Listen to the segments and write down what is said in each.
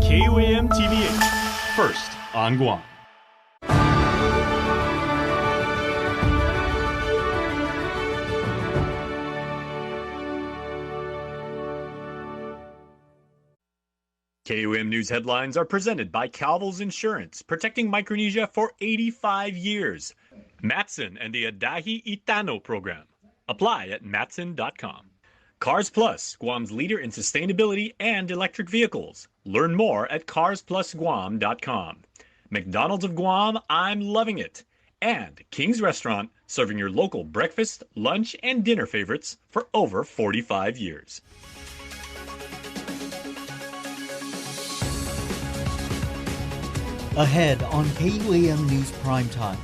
KUAM TVH, first on Guam. KUAM News headlines are presented by Calvil's Insurance, protecting Micronesia for 85 years. Matson and the Adahi Itano program. Apply at matson.com. Cars Plus, Guam's leader in sustainability and electric vehicles. Learn more at carsplusguam.com. McDonald's of Guam, I'm loving it. And King's Restaurant, serving your local breakfast, lunch, and dinner favorites for over 45 years. Ahead on KUAM News Primetime.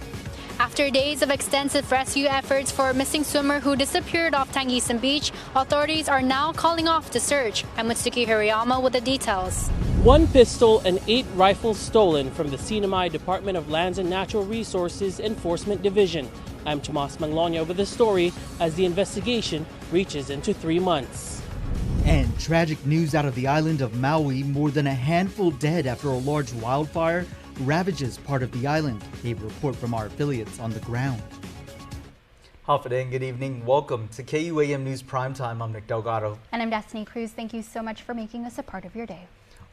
After days of extensive rescue efforts for a missing swimmer who disappeared off Tangisan Beach, authorities are now calling off the search. I'm Mitsuki Hirayama with the details. 1 pistol and 8 rifles stolen from the Sinamay Department of Lands and Natural Resources Enforcement Division. I'm Tomas Manglonia with the story as the investigation reaches into 3 months. And tragic news out of the island of Maui, more than a handful dead after a large wildfire ravages part of the island. A report from our affiliates on the ground. Hafa and good evening. Welcome to KUAM News Primetime. I'm Nick Delgado. And I'm Destiny Cruz. Thank you so much for making us a part of your day.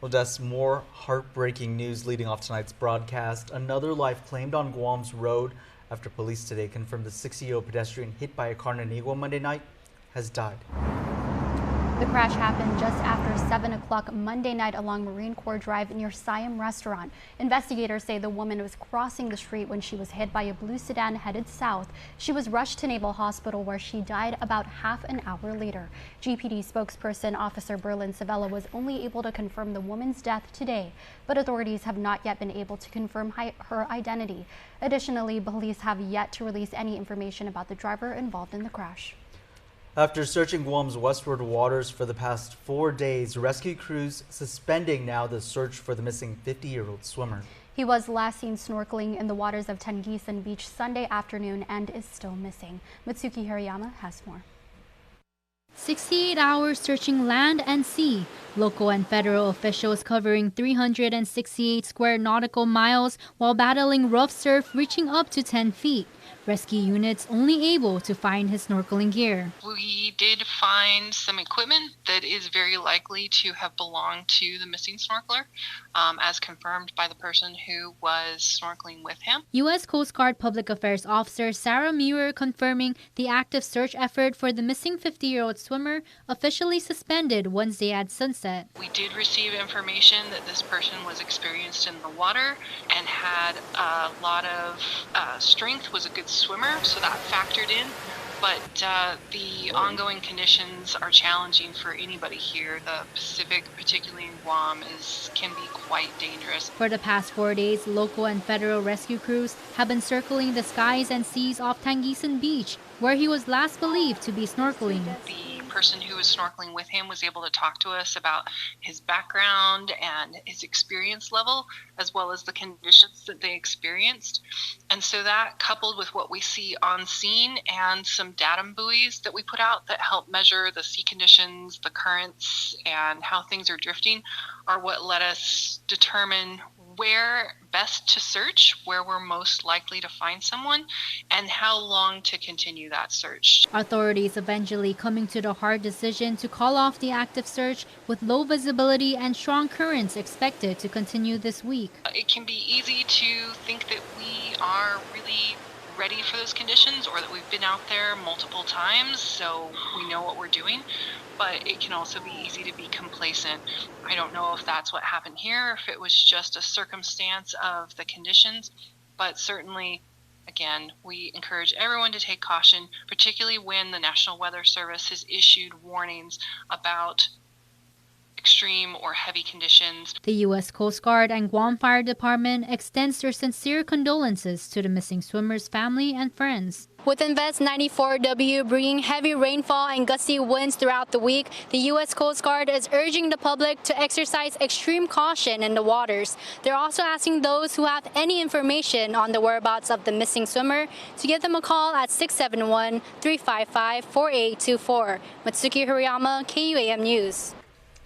Well, Des, more heartbreaking news leading off tonight's broadcast. Another life claimed on Guam's road after police today confirmed the 60-year-old pedestrian hit by a car in Antigua Monday night has died. The crash happened just after 7 o'clock Monday night along Marine Corps Drive near Siam Restaurant. Investigators say the woman was crossing the street when she was hit by a blue sedan headed south. She was rushed to Naval Hospital where she died about half an hour later. GPD spokesperson Officer Berlin Savella was only able to confirm the woman's death today, but authorities have not yet been able to confirm her identity. Additionally, police have yet to release any information about the driver involved in the crash. After searching Guam's westward waters for the past 4 days, rescue crews suspending now the search for the missing 50-year-old swimmer. He was last seen snorkeling in the waters of Tangisan Beach Sunday afternoon and is still missing. Mitsuki Hirayama has more. 68 hours searching land and sea. Local and federal officials covering 368 square nautical miles while battling rough surf reaching up to 10 feet. Rescue units only able to find his snorkeling gear. We did find some equipment that is very likely to have belonged to the missing snorkeler, as confirmed by the person who was snorkeling with him. U.S. Coast Guard Public Affairs Officer Sarah Muir confirming the active search effort for the missing 50-year-old swimmer officially suspended Wednesday at sunset. We did receive information that this person was experienced in the water and had a lot of strength, was a good swimmer, so that factored in. But the ongoing conditions are challenging for anybody here. The Pacific, particularly in Guam, can be quite dangerous. For the past 4 days, local and federal rescue crews have been circling the skies and seas off Tangisan Beach, where he was last believed to be snorkeling. The person who was snorkeling with him was able to talk to us about his background and his experience level, as well as the conditions that they experienced. And so that, coupled with what we see on scene and some datum buoys that we put out that help measure the sea conditions, the currents, and how things are drifting, are what let us determine where best to search, where we're most likely to find someone, and how long to continue that search. Authorities eventually coming to the hard decision to call off the active search with low visibility and strong currents expected to continue this week. It can be easy to think that we are really ready for those conditions, or that we've been out there multiple times, so we know what we're doing. But it can also be easy to be complacent. I don't know if that's what happened here, if it was just a circumstance of the conditions, but certainly, again, we encourage everyone to take caution, particularly when the National Weather Service has issued warnings about extreme or heavy conditions. The U.S. Coast Guard and Guam Fire Department extends their sincere condolences to the missing swimmer's family and friends. With Invest 94W bringing heavy rainfall and gusty winds throughout the week, the U.S. Coast Guard is urging the public to exercise extreme caution in the waters. They're also asking those who have any information on the whereabouts of the missing swimmer to give them a call at 671-355-4824. Matsuki Hirayama, KUAM News.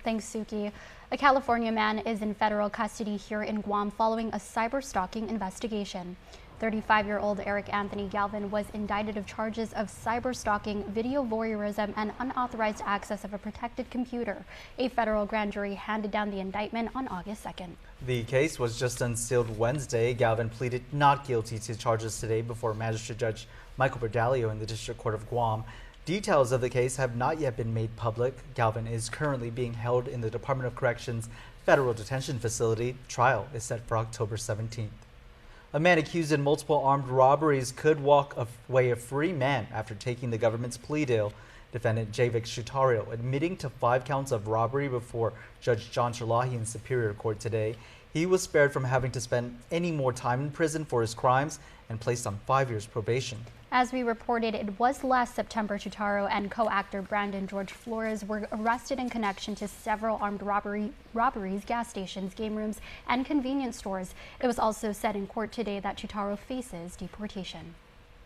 Thanks, Suki. A California man is in federal custody here in Guam following a cyber-stalking investigation. 35-year-old Eric Anthony Galvin was indicted of charges of cyber-stalking, video voyeurism, and unauthorized access of a protected computer. A federal grand jury handed down the indictment on August 2nd. The case was just unsealed Wednesday. Galvin pleaded not guilty to charges today before Magistrate Judge Michael Berdalio in the District Court of Guam. Details of the case have not yet been made public. Galvin is currently being held in the Department of Corrections Federal Detention Facility. Trial is set for October 17th. A man accused in multiple armed robberies could walk away a free man after taking the government's plea deal. Defendant Javik Shutario admitting to 5 counts of robbery before Judge John Sherlahi in Superior Court today. He was spared from having to spend any more time in prison for his crimes and placed on 5 years probation. As we reported, it was last September Chutaro and co-actor Brandon George Flores were arrested in connection to several armed robberies, gas stations, game rooms, and convenience stores. It was also said in court today that Chutaro faces deportation.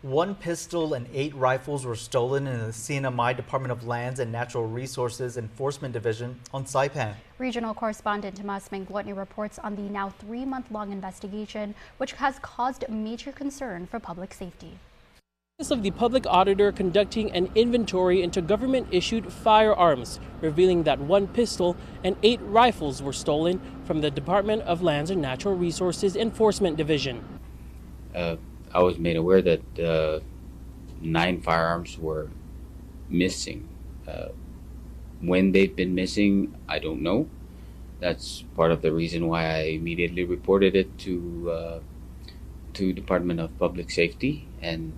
1 pistol and 8 rifles were stolen in the CNMI Department of Lands and Natural Resources Enforcement Division on Saipan. Regional correspondent Tomas Manglotny reports on the now 3-month-long investigation, which has caused major concern for public safety. Of the public auditor conducting an inventory into government-issued firearms, revealing that 1 pistol and 8 rifles were stolen from the Department of Lands and Natural Resources Enforcement Division. I was made aware that 9 firearms were missing. When they've been missing, I don't know. That's part of the reason why I immediately reported it to Department of Public Safety, and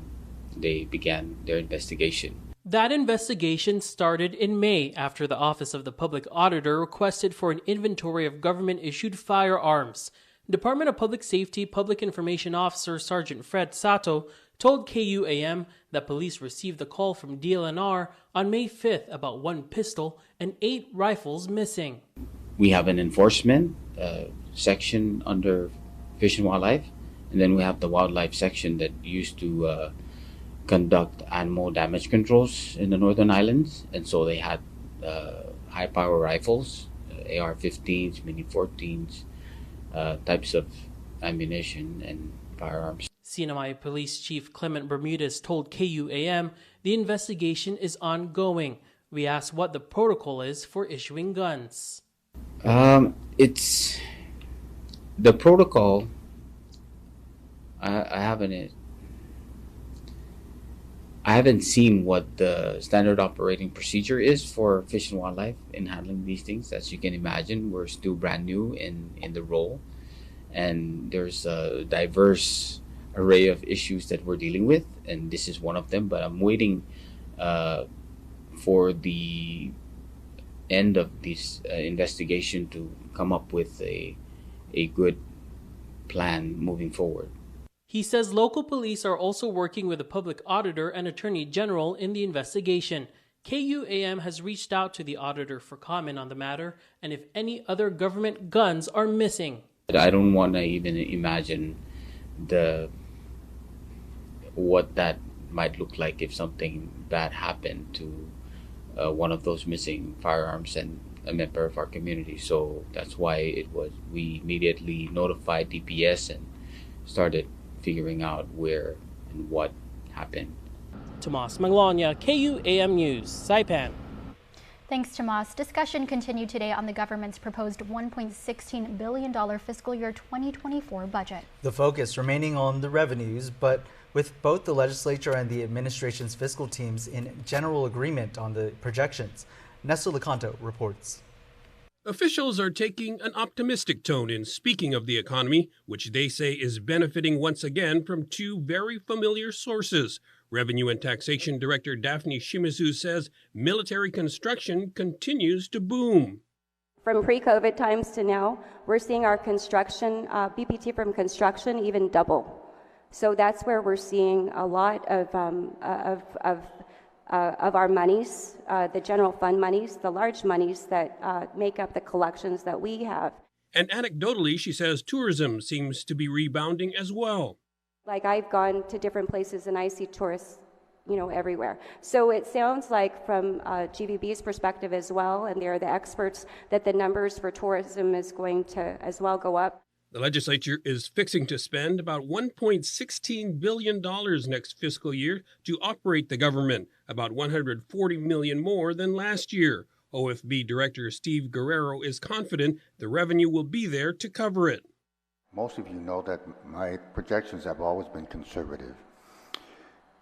they began their investigation. That investigation started in May after the Office of the Public Auditor requested for an inventory of government-issued firearms. Department of Public Safety Public Information Officer Sergeant Fred Sato told KUAM that police received the call from DLNR on May 5th about 1 pistol and 8 rifles missing. We have an enforcement section under Fish and Wildlife, and then we have the wildlife section that used to conduct animal damage controls in the Northern Islands, and so they had high power rifles, AR-15s, Mini-14s, types of ammunition and firearms. CNMI Police Chief Clement Bermudez told KUAM the investigation is ongoing. We asked what the protocol is for issuing guns. It's the protocol. I haven't seen what the standard operating procedure is for Fish and Wildlife in handling these things. As you can imagine, we're still brand new in the role, and there's a diverse array of issues that we're dealing with, and this is one of them. But I'm waiting for the end of this investigation to come up with a good plan moving forward. He says local police are also working with the public auditor and attorney general in the investigation. KUAM has reached out to the auditor for comment on the matter and if any other government guns are missing. I don't want to even imagine what that might look like if something bad happened to one of those missing firearms and a member of our community. So that's why we immediately notified DPS and started figuring out where and what happened. Tomas Manglotny, KUAM News, Saipan. Thanks, Tomas. Discussion continued today on the government's proposed $1.16 billion fiscal year 2024 budget. The focus remaining on the revenues, but with both the legislature and the administration's fiscal teams in general agreement on the projections. Nestor Lecanto reports. Officials are taking an optimistic tone in speaking of the economy, which they say is benefiting once again from 2 very familiar sources. Revenue and Taxation Director Daphne Shimizu says military construction continues to boom. From pre-COVID times to now, we're seeing our construction, BPT from construction even double. So that's where we're seeing a lot of our monies, the general fund monies, the large monies that make up the collections that we have. And anecdotally, she says tourism seems to be rebounding as well. Like I've gone to different places and I see tourists everywhere. So it sounds like from GVB's perspective as well, and they're the experts, that the numbers for tourism is going to as well go up. The legislature is fixing to spend about $1.16 billion next fiscal year to operate the government, about $140 million more than last year. OFB Director Steve Guerrero is confident the revenue will be there to cover it. Most of you know that my projections have always been conservative.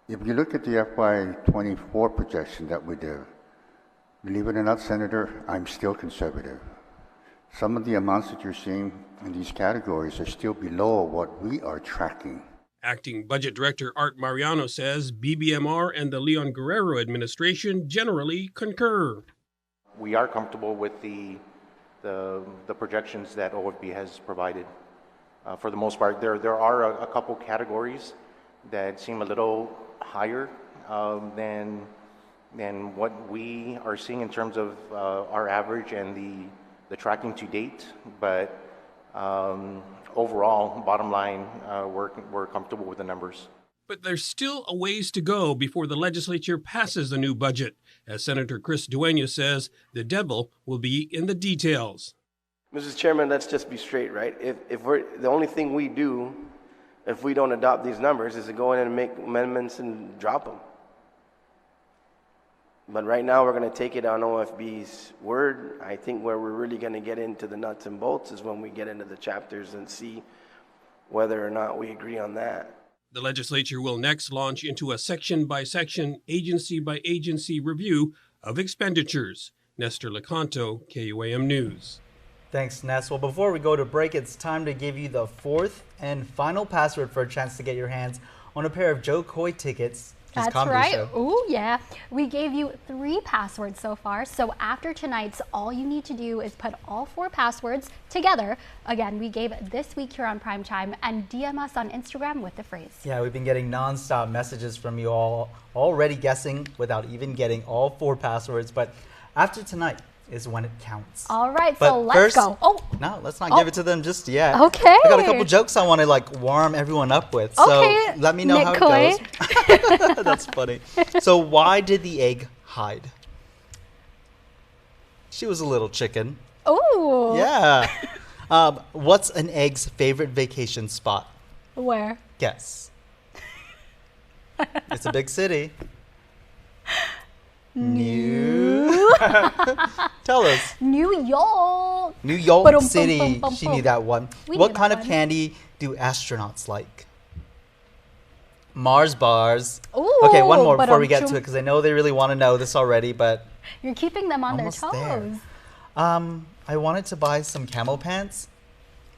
If you look at the FY24 projection that we did, believe it or not, Senator, I'm still conservative. Some of the amounts that you're seeing in these categories are still below what we are tracking. Acting Budget Director Art Mariano says BBMR and the Leon Guerrero administration generally concur. We are comfortable with the projections that OFB has provided. For the most part, there are a couple categories that seem a little higher than what we are seeing in terms of our average and the tracking to date. But overall, bottom line, we're comfortable with the numbers. But there's still a ways to go before the legislature passes the new budget. As Senator Chris Dueñas says, the devil will be in the details. Mrs. Chairman, let's just be straight, right? If we're the only thing we do, if we don't adopt these numbers, is to go in and make amendments and drop them. But right now, we're going to take it on OFB's word. I think where we're really going to get into the nuts and bolts is when we get into the chapters and see whether or not we agree on that. The legislature will next launch into a section-by-section, agency-by-agency review of expenditures. Nestor Lecanto, KUAM News. Thanks, Ness. Well, before we go to break, it's time to give you the fourth and final password for a chance to get your hands on a pair of Joe Coy tickets. That's right. Oh, yeah. We gave you 3 passwords so far. So after tonight's, all you need to do is put all 4 passwords together. Again, we gave this week here on Primetime, and DM us on Instagram with the phrase. Yeah, we've been getting nonstop messages from you all already guessing without even getting all 4 passwords. But after tonight is when it counts. All right, but so let's go. Oh, no, let's not give it to them just yet. Okay. I got a couple jokes I want to warm everyone up with. Okay. So let me know how it goes. That's funny. So why did the egg hide? She was a little chicken. Oh. Yeah. What's an egg's favorite vacation spot? Where? Guess. It's a big city. Tell us. New York. New York City. She knew that one. What kind of candy do astronauts like? Mars bars. Ooh, okay, one more before we get to it, because I know they really want to know this already, but you're keeping them on their toes. There. I wanted to buy some camel pants,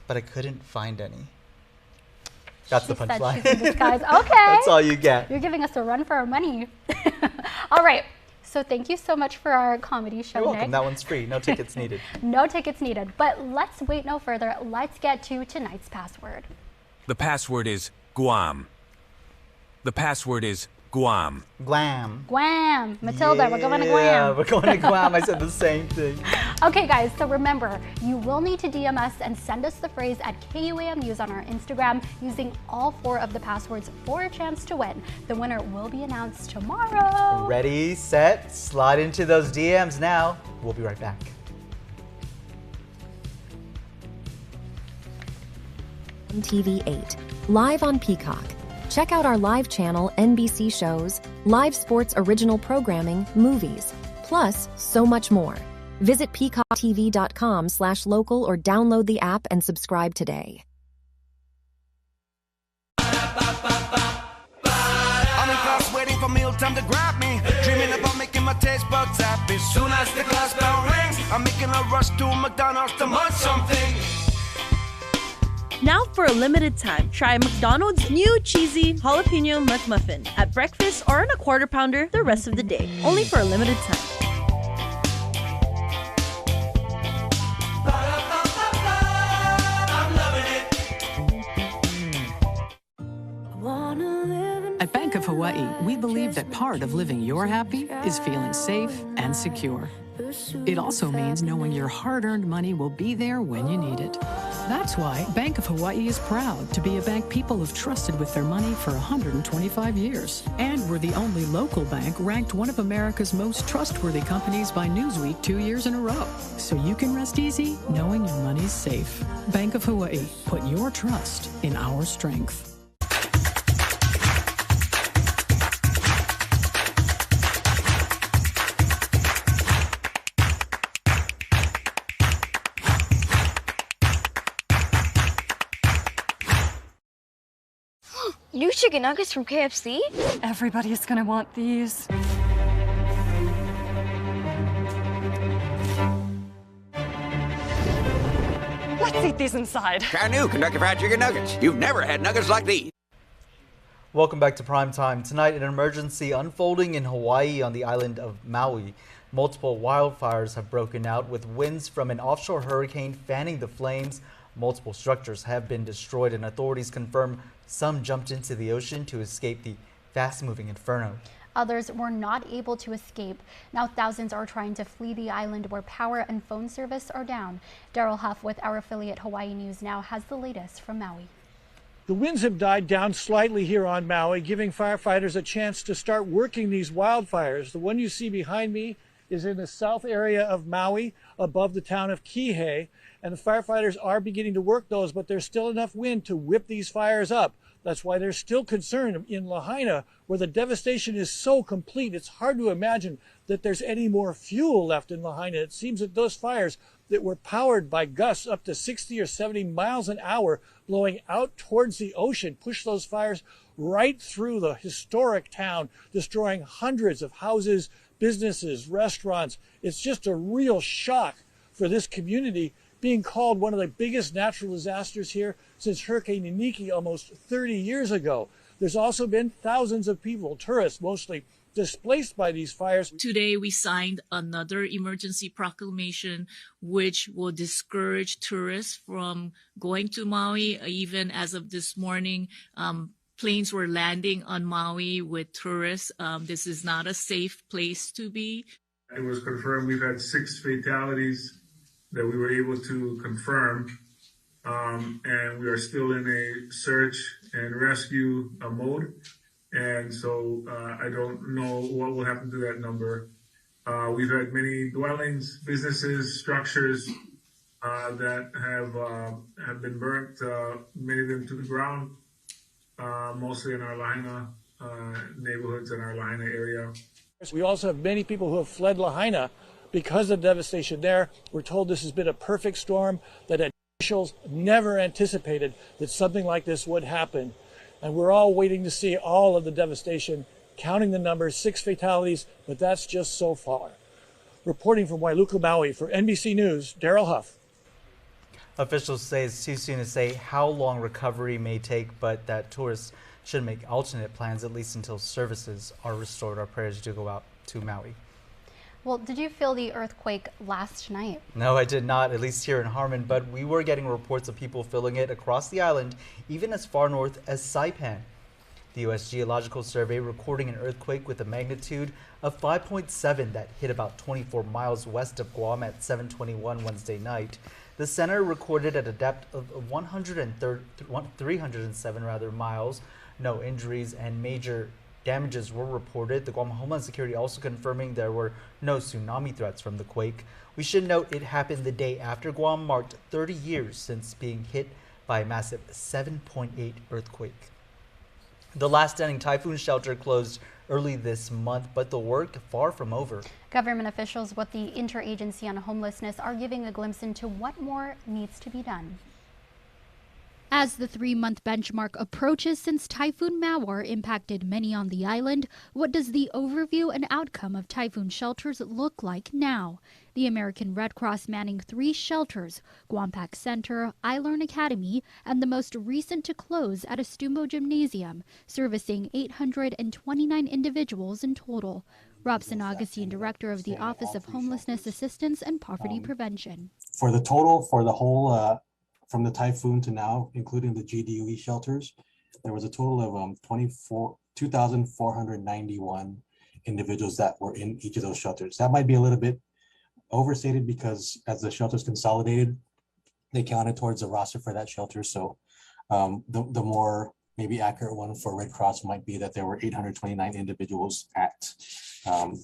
but I couldn't find any. That's the punchline. She's in disguise. Okay. That's all you get. You're giving us a run for our money. All right. So thank you so much for our comedy show, You're welcome. Nick. That one's free. No tickets needed. No tickets needed. But let's wait no further. Let's get to tonight's password. The password is KUAM. The password is KUAM. Guam. Guam. Matilda, yeah, we're going to Guam. Yeah, we're going to Guam. I said the same thing. Okay, guys, so remember, you will need to DM us and send us the phrase at KUAM News on our Instagram using all 4 of the passwords for a chance to win. The winner will be announced tomorrow. Ready, set, slide into those DMs now. We'll be right back. TV8, live on Peacock. Check out our live channel, NBC shows, live sports original programming, movies, plus so much more. Visit peacocktv.com/local or download the app and subscribe today. I'm in class waiting for meal time to grab me. Dreaming about making my taste buds happy. Soon as the class bell rings, I'm making a rush to McDonald's to munch something. Now for a limited time, try McDonald's new cheesy jalapeno McMuffin at breakfast or on a quarter pounder the rest of the day. Only for a limited time. At Bank of Hawaii, we believe that part of living your happy is feeling safe and secure. It also means knowing your hard-earned money will be there when you need it. That That's why Bank of Hawaii is proud to be a bank people have trusted with their money for 125 years. And we're the only local bank ranked one of America's most trustworthy companies by Newsweek 2 years in a row. So you can rest easy knowing your money's safe. Bank of Hawaii, put your trust in our strength. New chicken nuggets from KFC? Everybody's gonna want these. Let's eat these inside. Try new Kentucky Fried Chicken Nuggets. You've never had nuggets like these. Welcome back to Prime Time. Tonight, an emergency unfolding in Hawaii on the island of Maui. Multiple wildfires have broken out with winds from an offshore hurricane fanning the flames. Multiple structures have been destroyed, and authorities confirm some jumped into the ocean to escape the fast-moving inferno. Others were not able to escape. Now thousands are trying to flee the island where power and phone service are down. Daryl Huff with our affiliate Hawaii News Now has the latest from Maui. The winds have died down slightly here on Maui, giving firefighters a chance to start working these wildfires. The one you see behind me is in the south area of Maui, above the town of Kihei, and the firefighters are beginning to work those, but there's still enough wind to whip these fires up. That's why there's still concern in Lahaina, where the devastation is so complete. It's hard to imagine that there's any more fuel left in Lahaina. It seems that those fires that were powered by gusts up to 60 or 70 miles an hour blowing out towards the ocean pushed those fires right through the historic town, destroying hundreds of houses, businesses, restaurants. It's just a real shock for this community, being called one of the biggest natural disasters here since Hurricane Iniki almost 30 years ago. There's also been thousands of people, tourists mostly, displaced by these fires. Today, we signed another emergency proclamation, which will discourage tourists from going to Maui. Even as of this morning, planes were landing on Maui with tourists. This is not a safe place to be. It was confirmed we've had 6 fatalities that we were able to confirm, and we are still in a search and rescue mode. And so I don't know what will happen to that number. We've had many dwellings, businesses, structures that have been burnt, many of them to the ground, mostly in our Lahaina neighborhoods and our Lahaina area. We also have many people who have fled Lahaina because of the devastation there. We're told this has been a perfect storm, that officials never anticipated that something like this would happen. And we're all waiting to see all of the devastation, counting the numbers, 6 fatalities, but that's just so far. Reporting from Wailuku, Maui for NBC News, Daryl Huff. Officials say it's too soon to say how long recovery may take, but that tourists should make alternate plans at least until services are restored. Our prayers do go out to Maui. Well, did you feel the earthquake last night? No, I did not, at least here in Harmon, but we were getting reports of people feeling it across the island, even as far north as Saipan. The U.S. Geological Survey recording an earthquake with a magnitude of 5.7 that hit about 24 miles west of Guam at 7:21 Wednesday night. The center recorded at a depth of 307 miles. No injuries and major damages were reported. The Guam Homeland Security also confirming there were no tsunami threats from the quake. We should note it happened the day after Guam marked 30 years since being hit by a massive 7.8 earthquake. The last standing typhoon shelter closed early this month, but the work far from over. Government officials with the Interagency on Homelessness are giving a glimpse into what more needs to be done. As the 3-month benchmark approaches since Typhoon Mawar impacted many on the island, what does the overview and outcome of typhoon shelters look like now? The American Red Cross manning 3 shelters, Guampac Center, iLearn Academy, and the most recent to close at Estumbo Gymnasium, servicing 829 individuals in total. Robson Augustine, Director of the Office of Homelessness Assistance and Poverty Prevention. For the total, for the whole from the typhoon to now, including the GDOE shelters, there was a total of 2,491 individuals that were in each of those shelters. That might be a little bit overstated because as the shelters consolidated, they counted towards the roster for that shelter. So the more maybe accurate one for Red Cross might be that there were 829 individuals at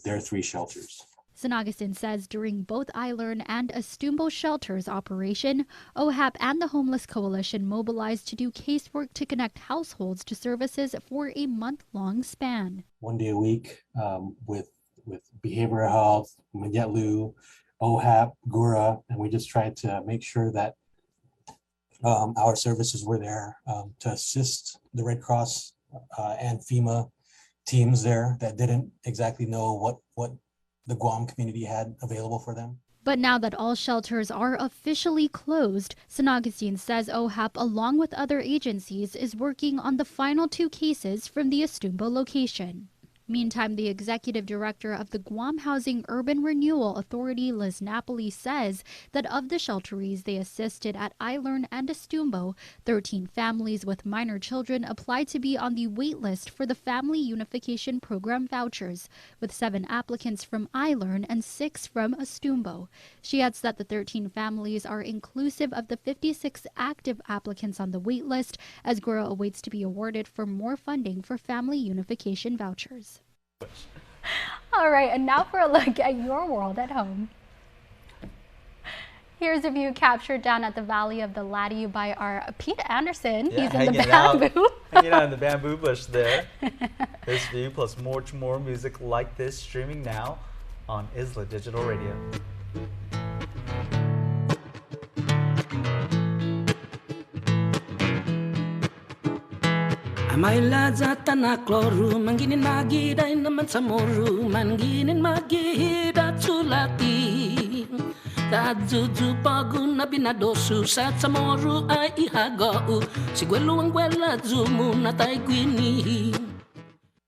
their 3 shelters. St. Augustine says during both iLearn and Astumbo shelters operation, OHAP and the Homeless Coalition mobilized to do casework to connect households to services for a month-long span. 1 day a week with behavioral health, Manyetlu, OHAP, GURA, and we just tried to make sure that our services were there to assist the Red Cross and FEMA teams there that didn't exactly know what the Guam community had available for them. But now that all shelters are officially closed, St. Augustine says OHAP, along with other agencies, is working on the final 2 cases from the Astumbo location. Meantime, the executive director of the Guam Housing Urban Renewal Authority, Liz Napoli, says that of the shelteries they assisted at iLearn and Astumbo, 13 families with minor children applied to be on the wait list for the Family Unification Program vouchers, with 7 applicants from iLearn and 6 from Astumbo. She adds that the 13 families are inclusive of the 56 active applicants on the wait list, as GURA awaits to be awarded for more funding for Family Unification vouchers. All right, and now for a look at your world at home. Here's a view captured down at the Valley of the Latte by our Pete Anderson. Yeah, he's in the bamboo. Hanging out in the bamboo bush there. This view plus much more music like this streaming now on Isla Digital Radio. Amay laza tanakloru manginin magiday naman sa moru manginin magida sulati Tadzuzu pagun na binadosu sa moru ay ihagau sigwelo ang gwela zumu na tay gwini.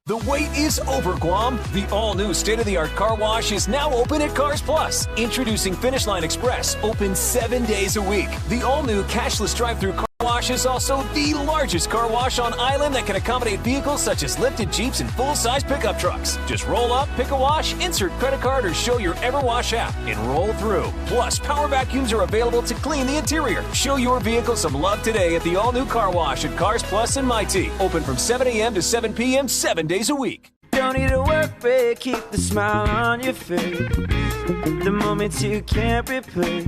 The wait is over, Guam. The all-new state-of-the-art car wash is now open at Cars Plus. Introducing Finish Line Express, open 7 days a week. The all-new cashless drive-through car wash is also the largest car wash on island that can accommodate vehicles such as lifted Jeeps and full-size pickup trucks. Just roll up, pick a wash, insert credit card, or show your EverWash app and roll through. Plus, power vacuums are available to clean the interior. Show your vehicle some love today at the all-new car wash at Cars Plus in Mighty. Open from 7 a.m. to 7 p.m. 7 days a week. Don't need to work, babe. Keep the smile on your face. The moments you can't replay,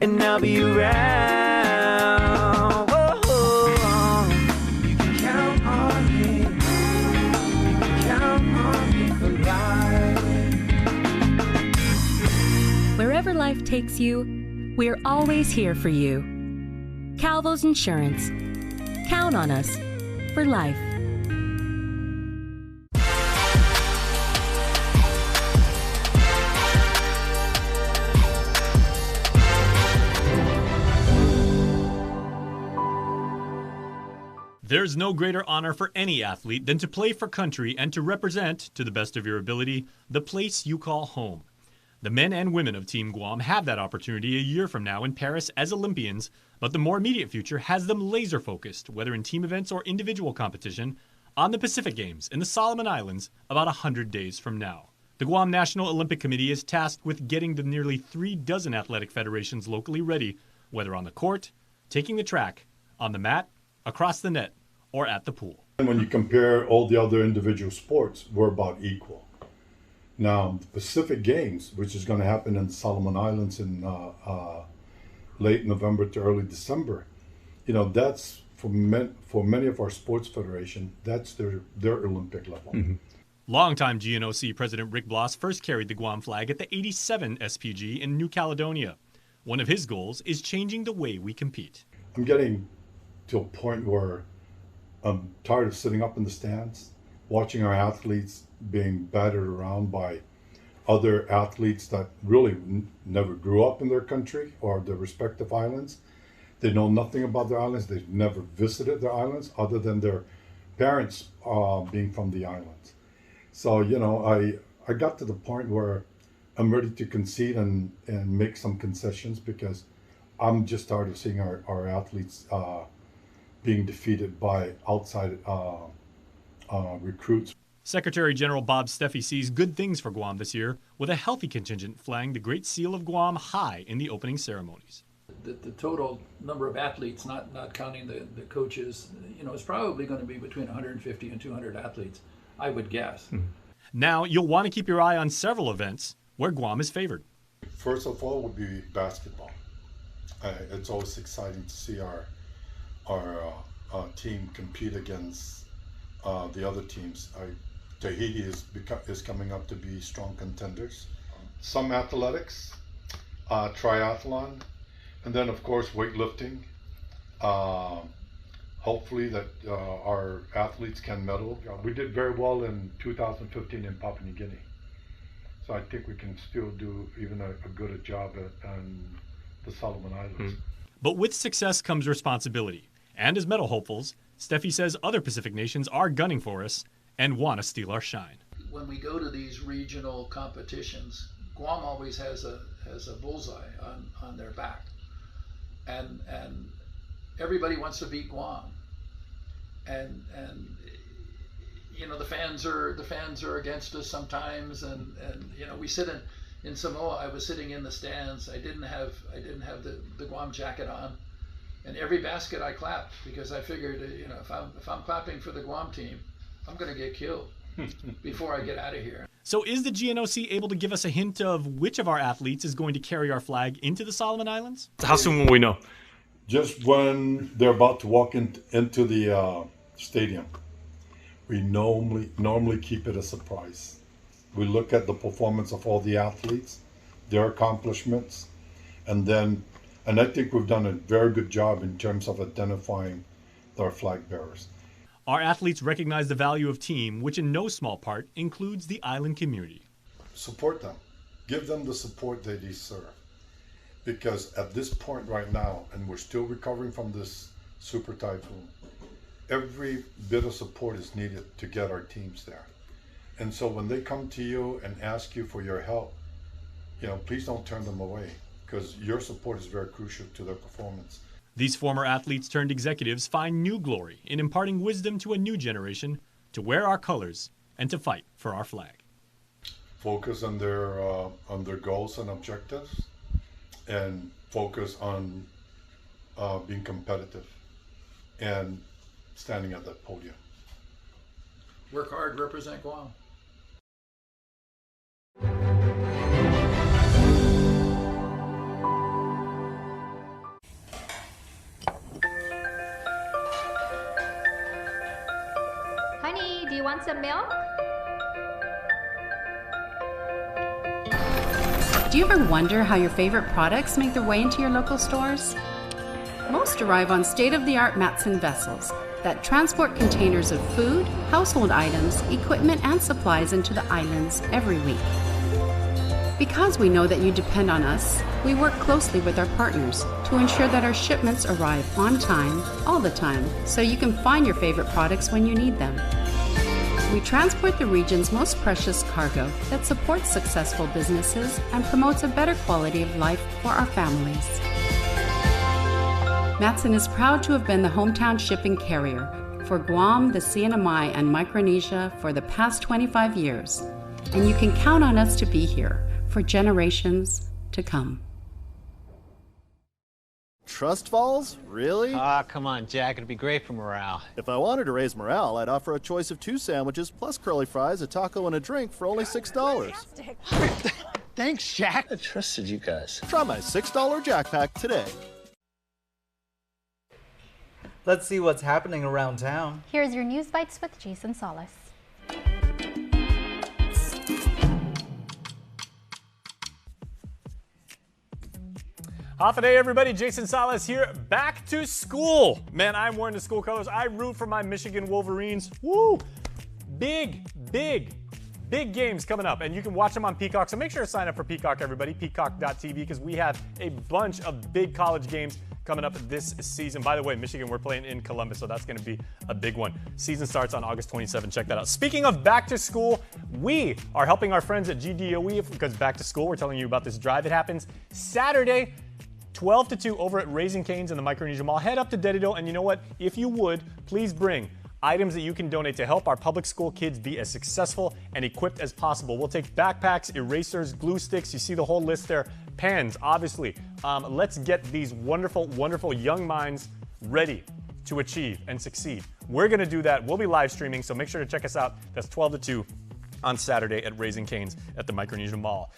and I'll be around. Whoa. You can count on me. You can count on me for life. Wherever life takes you, we're always here for you. Calvo's Insurance. Count on us for life. There's no greater honor for any athlete than to play for country and to represent, to the best of your ability, the place you call home. The men and women of Team Guam have that opportunity a year from now in Paris as Olympians, but the more immediate future has them laser-focused, whether in team events or individual competition, on the Pacific Games in the Solomon Islands about 100 days from now. The Guam National Olympic Committee is tasked with getting the nearly 36 athletic federations locally ready, whether on the court, taking the track, on the mat, across the net, or at the pool. And when you compare all the other individual sports, we're about equal. Now, the Pacific Games, which is going to happen in the Solomon Islands in late November to early December, that's for many of our sports federation, that's their Olympic level. Mm-hmm. Longtime GNOC President Rick Bloss first carried the Guam flag at the 87 SPG in New Caledonia. One of his goals is changing the way we compete. I'm getting to a point where I'm tired of sitting up in the stands, watching our athletes being battered around by other athletes that really never grew up in their country or their respective islands. They know nothing about their islands. They've never visited their islands other than their parents being from the islands. So, I got to the point where I'm ready to concede and make some concessions because I'm just tired of seeing our athletes being defeated by outside recruits. Secretary General Bob Steffi sees good things for Guam this year, with a healthy contingent flying the Great Seal of Guam high in the opening ceremonies. the total number of athletes, not counting the coaches, is probably going to be between 150 and 200 athletes, I would guess. Now, you'll want to keep your eye on several events where Guam is favored. First of all would be basketball. It's always exciting to see our team compete against the other teams. Tahiti is coming up to be strong contenders. Some athletics, triathlon, and then of course weightlifting. Hopefully that our athletes can medal. We did very well in 2015 in Papua New Guinea. So I think we can still do even a good job on the Solomon Islands. But with success comes responsibility. And as medal hopefuls, Steffi says other Pacific nations are gunning for us and want to steal our shine. When we go to these regional competitions, Guam always has a bullseye on their back. And everybody wants to beat Guam. And the fans are against us sometimes, and we sit in Samoa. I was sitting in the stands. I didn't have the Guam jacket on, and every basket I clapped because I figured if I'm clapping for the Guam team, I'm going to get killed before I get out of here. So is the GNOC able to give us a hint of which of our athletes is going to carry our flag into the Solomon Islands? How soon will we know? Just when they're about to walk into the stadium. We normally keep it a surprise. We look at the performance of all the athletes, their accomplishments, and I think we've done a very good job in terms of identifying our flag bearers. Our athletes recognize the value of team, which in no small part includes the island community. Support them. Give them the support they deserve. Because at this point right now, and we're still recovering from this super typhoon, every bit of support is needed to get our teams there. And so when they come to you and ask you for your help, please don't turn them away, because your support is very crucial to their performance. These former athletes turned executives find new glory in imparting wisdom to a new generation to wear our colors and to fight for our flag. Focus on their goals and objectives, and focus on being competitive and standing at that podium. Work hard, represent Guam. Honey, do you want some milk? Do you ever wonder how your favorite products make their way into your local stores? Most arrive on state-of-the-art Matson vessels that transport containers of food, household items, equipment, and supplies into the islands every week. Because we know that you depend on us, we work closely with our partners to ensure that our shipments arrive on time, all the time, so you can find your favorite products when you need them. We transport the region's most precious cargo that supports successful businesses and promotes a better quality of life for our families. Matson is proud to have been the hometown shipping carrier for Guam, the CNMI, and Micronesia for the past 25 years, and you can count on us to be here for generations to come. Trust falls? Really? Ah, come on, Jack. It'd be great for morale. If I wanted to raise morale, I'd offer a choice of 2 sandwiches plus curly fries, a taco, and a drink for only $6. Thanks, Jack. I trusted you guys. Try my $6 Jack Pack today. Let's see what's happening around town. Here's your News Bites with Jason Salas. Half a day, everybody. Jason Salas here. Back to school. Man, I'm wearing the school colors. I root for my Michigan Wolverines. Woo! Big games coming up, and you can watch them on Peacock. So make sure to sign up for Peacock, everybody. Peacock.tv, because we have a bunch of big college games coming up this season. By the way, Michigan, we're playing in Columbus, so that's going to be a big one. Season starts on August 27. Check that out. Speaking of back to school, we are helping our friends at GDOE because back to school, we're telling you about this drive. It happens Saturday, 12 to 2 over at Raising Cane's in the Micronesia Mall. Head up to Dedido, and you know what? If you would, please bring items that you can donate to help our public school kids be as successful and equipped as possible. We'll take backpacks, erasers, glue sticks. You see the whole list there. Pens, obviously. Let's get these wonderful, wonderful young minds ready to achieve and succeed. We're going to do that. We'll be live streaming, so make sure to check us out. That's 12 to 2 on Saturday at Raising Cane's at the Micronesia Mall.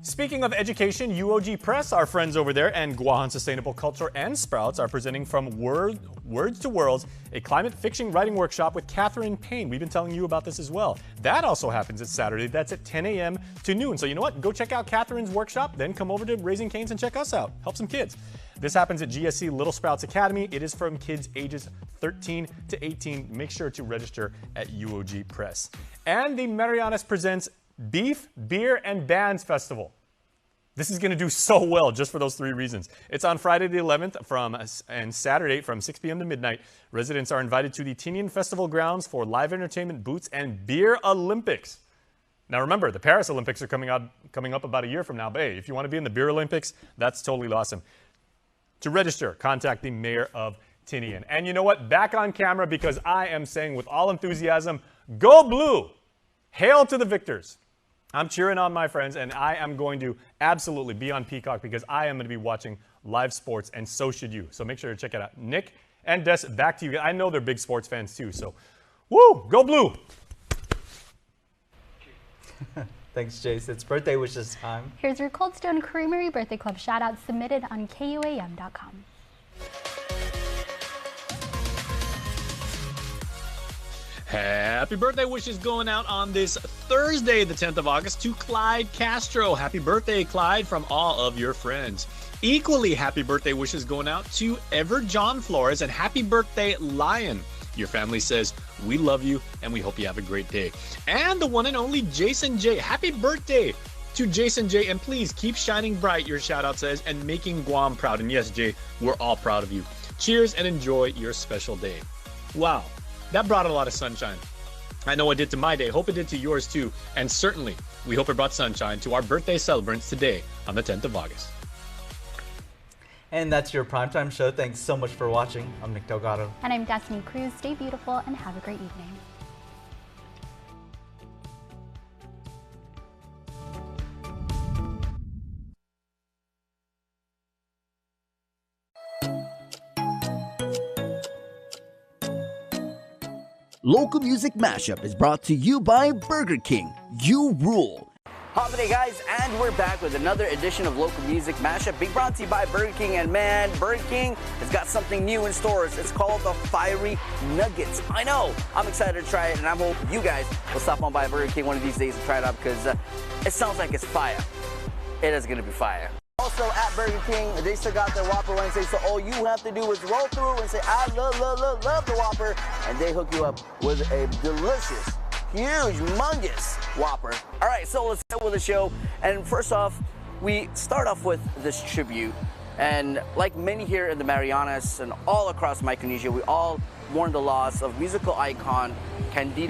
Speaking of education, UOG Press, our friends over there, and Guahan Sustainable Culture and Sprouts are presenting from Words to Worlds, a climate fiction writing workshop with Catherine Payne. We've been telling you about this as well. That also happens this Saturday. That's at 10 a.m. to noon. So you know what? Go check out Catherine's workshop, then come over to Raising Cane's and check us out. Help some kids. This happens at GSC Little Sprouts Academy. It is from kids ages 13 to 18. Make sure to register at UOG Press. And the Marianas presents Beef, Beer, and Bands Festival. This is going to do so well just for those 3 reasons. It's on Friday the 11th and Saturday from 6 p.m. to midnight. Residents are invited to the Tinian Festival grounds for live entertainment, booths, and Beer Olympics. Now remember, the Paris Olympics are coming up about a year from now. But hey, if you want to be in the Beer Olympics, that's totally awesome. To register, contact the mayor of Tinian. And you know what? Back on camera, because I am saying with all enthusiasm, go blue! Hail to the victors! I'm cheering on my friends, and I am going to absolutely be on Peacock because I am going to be watching live sports, and so should you. So make sure to check it out. Nick and Des, back to you. I know they're big sports fans too, so woo! Go blue! Thanks, Jace. It's birthday wishes time. Here's your Cold Stone Creamery Birthday Club shout-out submitted on KUAM.com. Happy birthday wishes going out on this Thursday, the 10th of August, to Clyde Castro. Happy birthday, Clyde, from all of your friends. Equally happy birthday wishes going out to Ever John Flores, and happy birthday, Lion. Your family says, we love you, and we hope you have a great day. And the one and only Jason J. Happy birthday to Jason J. And please keep shining bright, your shout-out says, and making Guam proud. And yes, Jay, we're all proud of you. Cheers and enjoy your special day. Wow, that brought a lot of sunshine. I know it did to my day. Hope it did to yours too. And certainly, we hope it brought sunshine to our birthday celebrants today on the 10th of August. And that's your primetime show. Thanks so much for watching. I'm Nick Delgado. And I'm Destiny Cruz. Stay beautiful and have a great evening. Local Music Mashup is brought to you by Burger King. You rule. Holiday guys, and we're back with another edition of Local Music Mashup, being brought to you by Burger King. And man, Burger King has got something new in stores. It's called the Fiery Nuggets. I know, I'm excited to try it, and I hope you guys will stop on by Burger King one of these days and try it out, because it sounds like it's fire. It is gonna be fire. Also at Burger King, they still got their Whopper Wednesday, so all you have to do is roll through and say, I love the Whopper, and they hook you up with a delicious, huge, humongous Whopper. All right, so let's get with the show. And first off, we start off with this tribute. And like many here in the Marianas and all across Micronesia, we all mourn the loss of musical icon Candy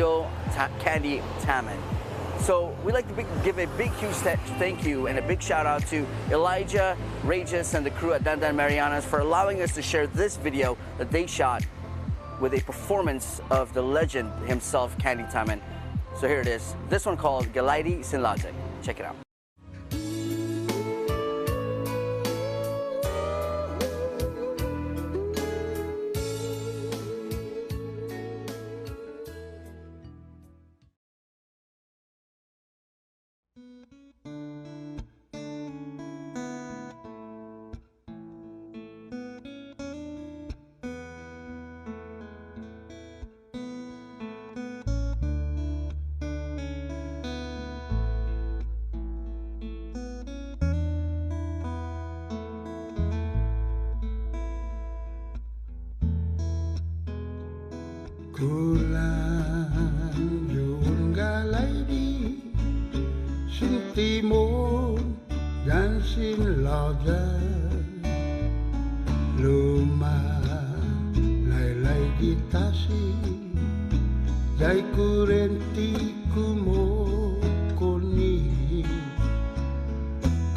Taman. So we'd like to give a big, huge thank you and a big shout out to Elijah, Regis, and the crew at Dandan Marianas for allowing us to share this video that they shot with a performance of the legend himself, Candy Taman. So here it is. This one called Galaidi Sinlate. Check it out. Kulang yung galaidi sin timon dan sin laudan luma laylay gitasi jay kurenti kumo koni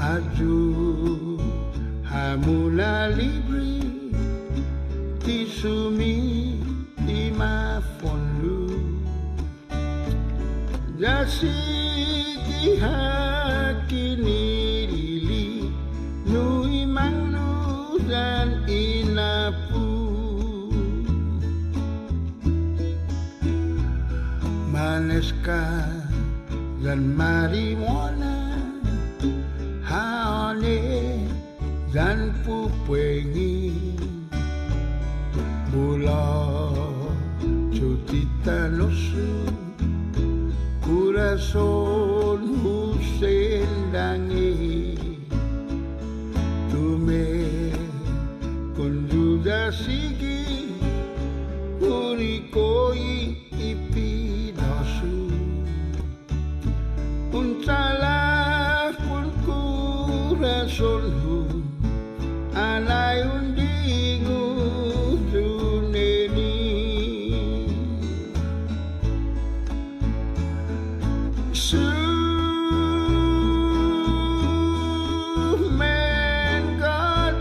aju hamuna libre tisumi ma fonlu jasi di hakini lili Manesca dan marijuana, haone dan pupengi, mula cutita-nosu, corazón husendangi, tume konjuda sigi, urikoi ipinasu, unsalah pun corazonku, anai undingu duneni. Man God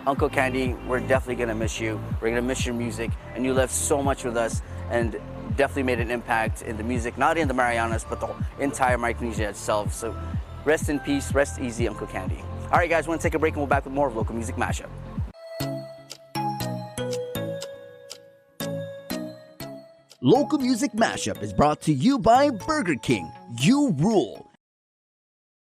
Uncle Candy, we're definitely gonna miss you. We're gonna miss your music, and you left so much with us, and definitely made an impact in the music, not in the Marianas, but the entire Micronesia itself. So rest in peace, rest easy, Uncle Candy. All right, guys, we're gonna take a break, and we'll be back with more of Local Music Mashup. Local Music Mashup is brought to you by Burger King. You rule.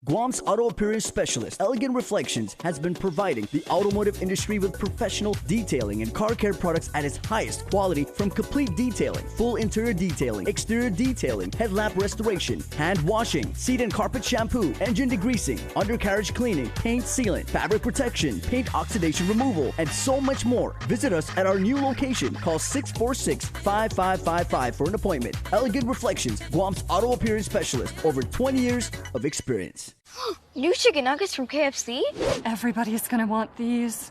Guam's auto appearance specialist, Elegant Reflections, has been providing the automotive industry with professional detailing and car care products at its highest quality, from complete detailing, full interior detailing, exterior detailing, headlamp restoration, hand washing, seat and carpet shampoo, engine degreasing, undercarriage cleaning, paint sealant, fabric protection, paint oxidation removal, and so much more. Visit us at our new location. Call 646-5555 for an appointment. Elegant Reflections, Guam's auto appearance specialist, over 20 years of experience. New chicken nuggets from KFC? Everybody's gonna want these.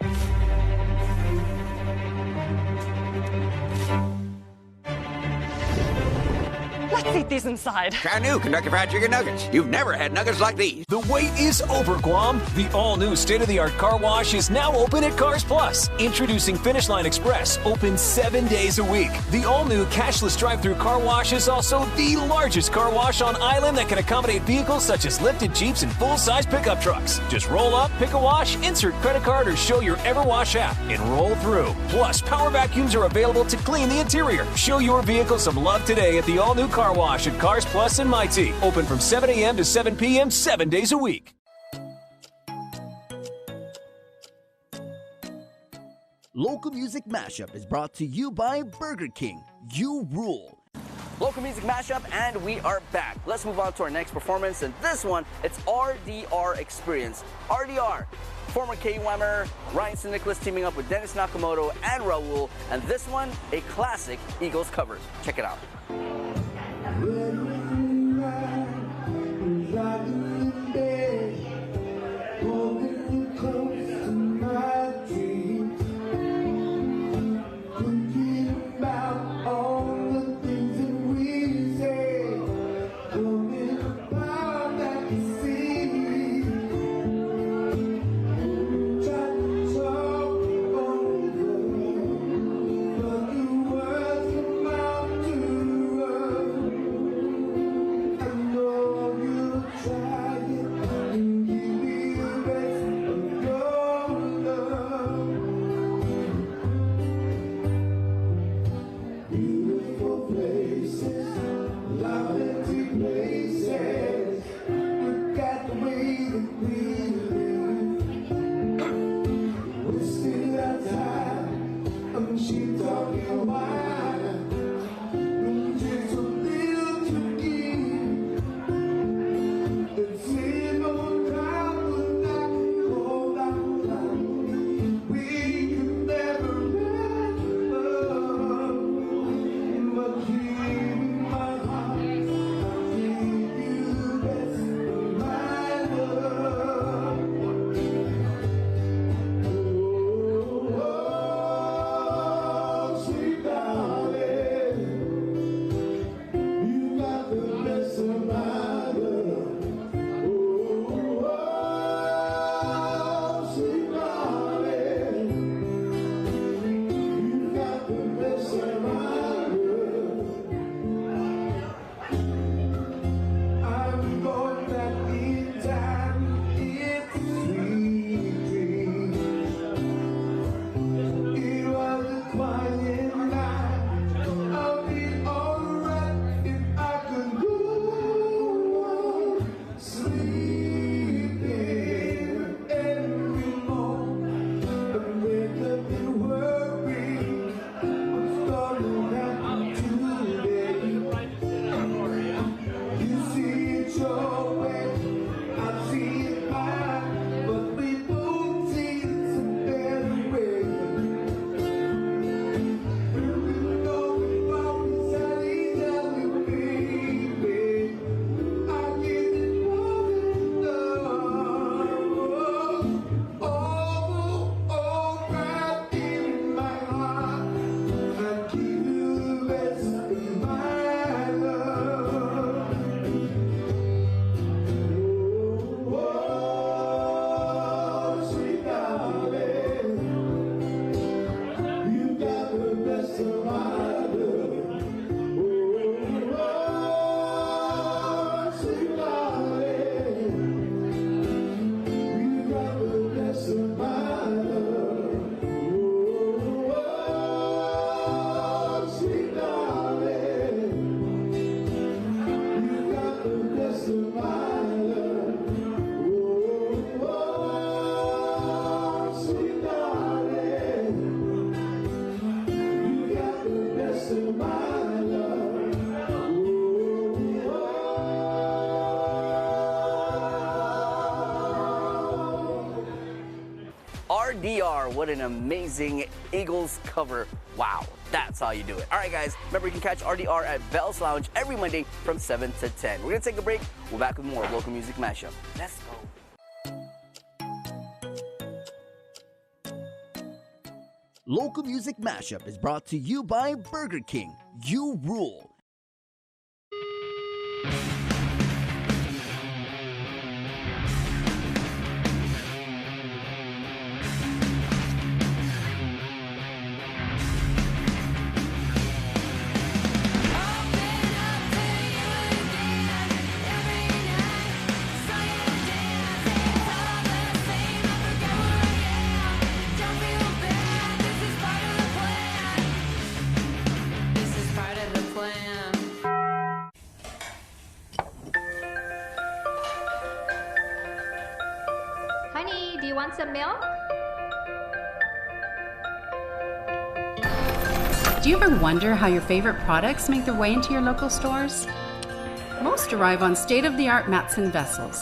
Let's eat these inside. Try new Kentucky Fried Chicken Nuggets. You've never had nuggets like these. The wait is over, Guam. The all-new state-of-the-art car wash is now open at Cars Plus. Introducing Finish Line Express, open 7 days a week. The all-new cashless drive-through car wash is also the largest car wash on island that can accommodate vehicles such as lifted Jeeps and full-size pickup trucks. Just roll up, pick a wash, insert credit card, or show your EverWash app, and roll through. Plus, power vacuums are available to clean the interior. Show your vehicle some love today at the all-new car wash at Cars Plus in Mighty. Open from 7 a.m. to 7 p.m. 7 days a week. Local Music Mashup is brought to you by Burger King. You rule. Local Music Mashup, and we are back. Let's move on to our next performance, and this one, it's RDR Experience. RDR, former KUAMer Ryan St. Nicholas teaming up with Dennis Nakamoto and Raul, and this one, a classic Eagles cover. Check it out. RDR, what an amazing Eagles cover. Wow, that's how you do it. All right, guys, remember you can catch RDR at Bell's Lounge every Monday from 7 to 10. We're going to take a break. We're back with more local music mashup. Let's go. Local Music Mashup is brought to you by Burger King. You rule. Honey, do you want some milk? Do you ever wonder how your favorite products make their way into your local stores? Most arrive on state-of-the-art Matson vessels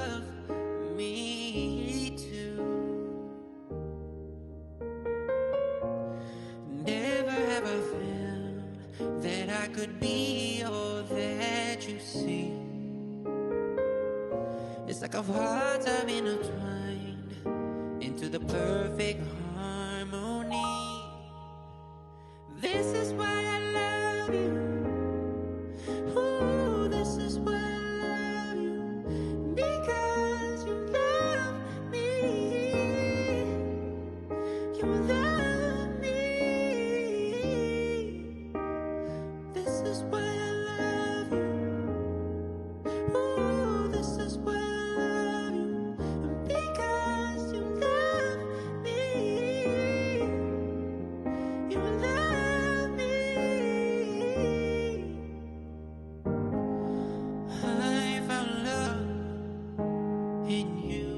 It's like our hearts have been intertwined into the perfect harmony. This is why I love you. Ooh, this is why I love you. Because you love me. You love me. This is why I love you. Ooh, this is why I love you. And because you love me. You love me. I found love in you.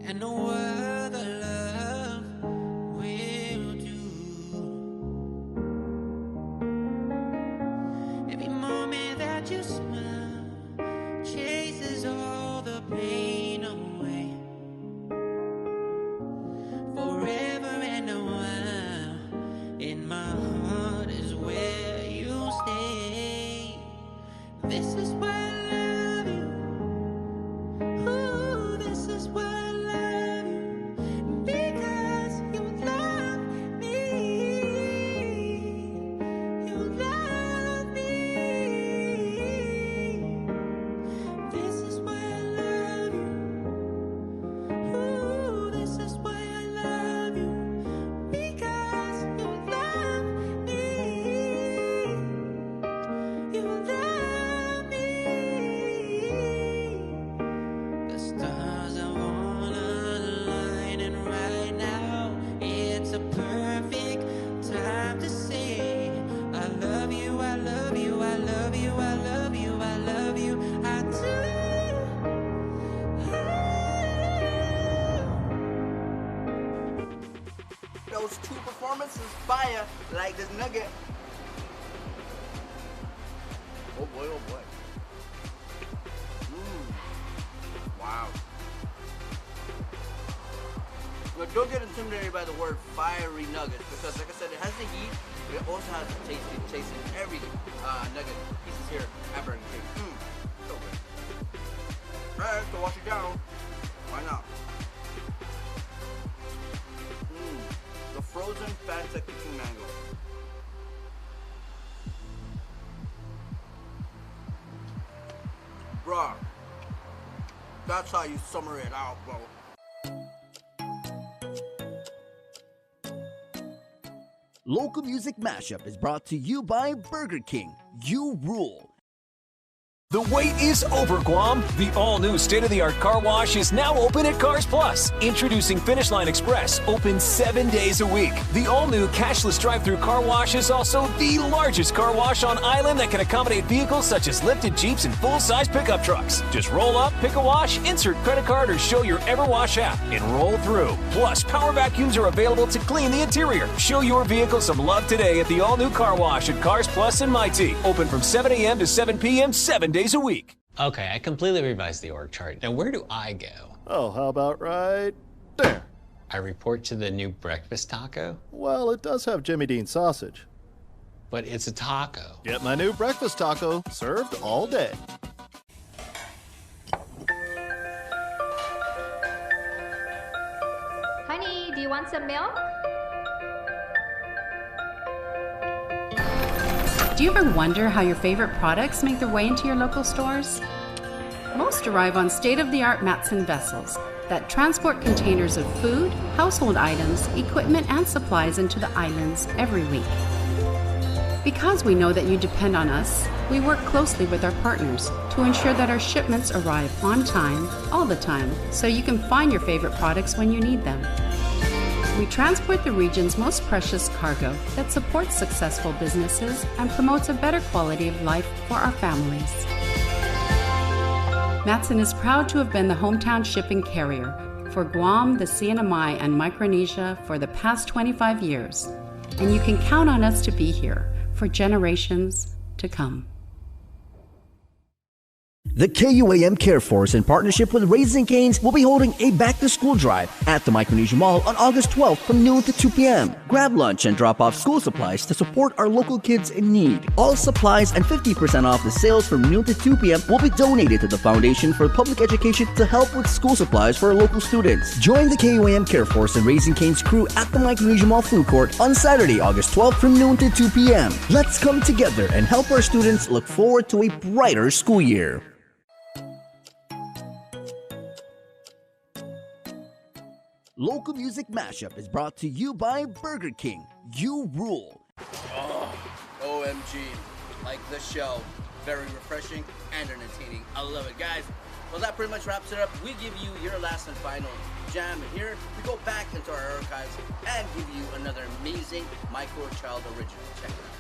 And no other love will do. Every moment that you smile chases all the pain away. Forever and a while, in my heart is where you stay. This is why I love you. Ooh, this is why I love you. Because you love me. You love me. This is why I love you. Ooh, this is why I love you. Because you love me. You love me. The stars are all aligning right now. It's a perfect time to say I love you, I love you, I love you, I love you, I love you, I do. Those two performances fire like this nugget. Oh boy, oh boy. Wow. But don't get intimidated by the word fiery nuggets because like I said, it has the heat, but it also has the taste in every nugget pieces here at Burger King. So good. Alright, so wash it down. Why not? The frozen Fanta kicking mango. Bruh, that's how you summer it out, bro. Local Music Mashup is brought to you by Burger King. You rule. The wait is over, Guam. The all-new state-of-the-art car wash is now open at Cars Plus. Introducing Finish Line Express, open 7 days a week. The all-new cashless drive-through car wash is also the largest car wash on island that can accommodate vehicles such as lifted Jeeps and full-size pickup trucks. Just roll up, pick a wash, insert credit card, or show your EverWash app and roll through. Plus, power vacuums are available to clean the interior. Show your vehicle some love today at the all-new car wash at Cars Plus in Mighty. Open from 7 a.m. to 7 p.m. 7 days a week. Okay, I completely revised the org chart. Now, where do I go? Oh, how about right there? I report to the new breakfast taco? Well, it does have Jimmy Dean sausage. But it's a taco. Get my new breakfast taco, served all day. Honey, do you want some milk? Do you ever wonder how your favorite products make their way into your local stores? Most arrive on state-of-the-art Matson vessels that transport containers of food, household items, equipment, and supplies into the islands every week. Because we know that you depend on us, we work closely with our partners to ensure that our shipments arrive on time, all the time, so you can find your favorite products when you need them. We transport the region's most precious cargo that supports successful businesses and promotes a better quality of life for our families. Matson is proud to have been the hometown shipping carrier for Guam, the CNMI, and Micronesia for the past 25 years, and you can count on us to be here for generations to come. The KUAM Care Force, in partnership with Raising Cane's, will be holding a back-to-school drive at the Micronesia Mall on August 12th from noon to 2 p.m. Grab lunch and drop off school supplies to support our local kids in need. All supplies and 50% off the sales from noon to 2 p.m. will be donated to the Foundation for Public Education to help with school supplies for our local students. Join the KUAM Care Force and Raising Cane's crew at the Micronesia Mall Food Court on Saturday, August 12th from noon to 2 p.m. Let's come together and help our students look forward to a brighter school year. Local Music Mashup is brought to you by Burger King. You rule. Oh, OMG. Like this show. Very refreshing and entertaining. I love it, guys. Well, that pretty much wraps it up. We give you your last and final jam. And here we go back into our archives and give you another amazing Micro Child original. Check it out.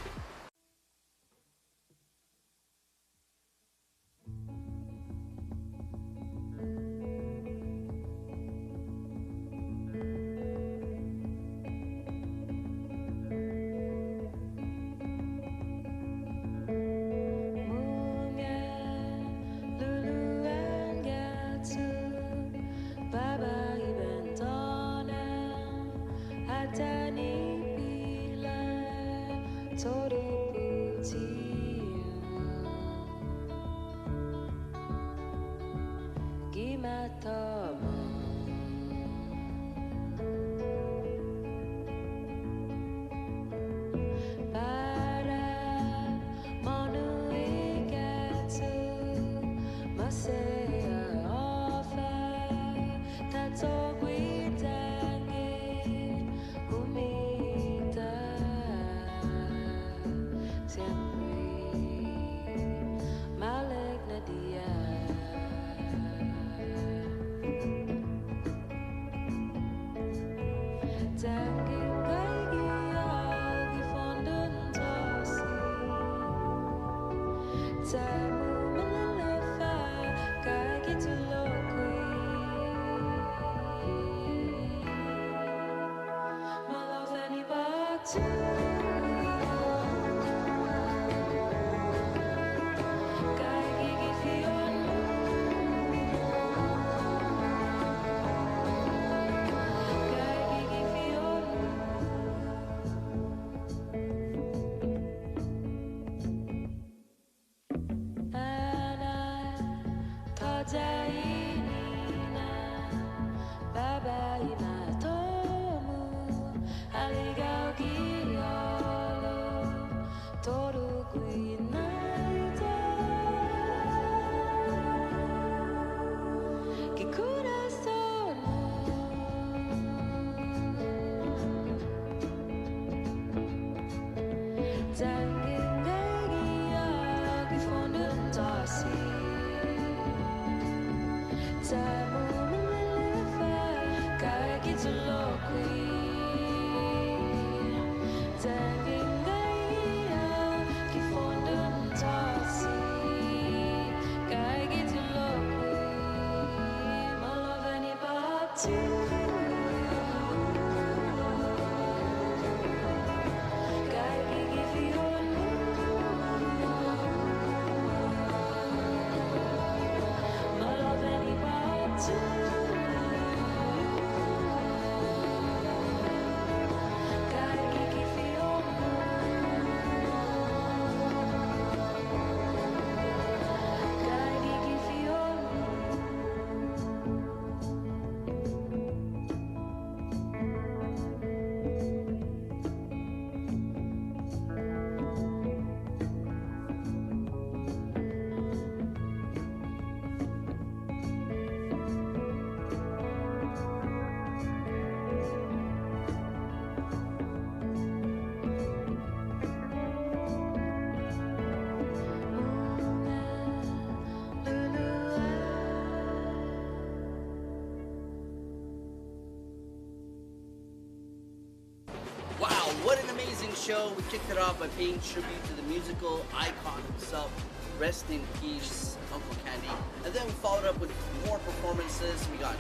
Show. We kicked it off by paying tribute to the musical icon himself. Rest in peace, Uncle Candy. And then we followed up with more performances. We got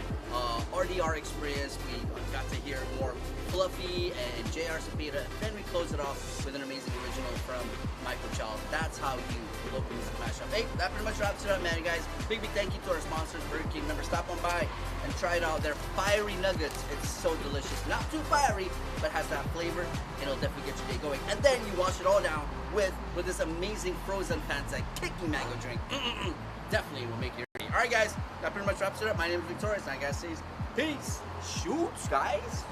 RDR Experience. We got to hear more Fluffy and JR Cepeda. Then we closed it off with an amazing original from Michael Chow. That's how you local music mashup. Hey, that pretty much wraps it up, man, guys. Big thank you to our sponsors, Burger King. Remember, stop on by and try it out. Their fiery nuggets. It's so delicious. Not too fiery, but has that flavor, and it'll definitely get your day going. And then you wash it all down with this amazing frozen Fanta kicking mango drink. Definitely will make your day. All right, guys, that pretty much wraps it up. My name is Victoria, and I gotta say, peace. Shoots, guys.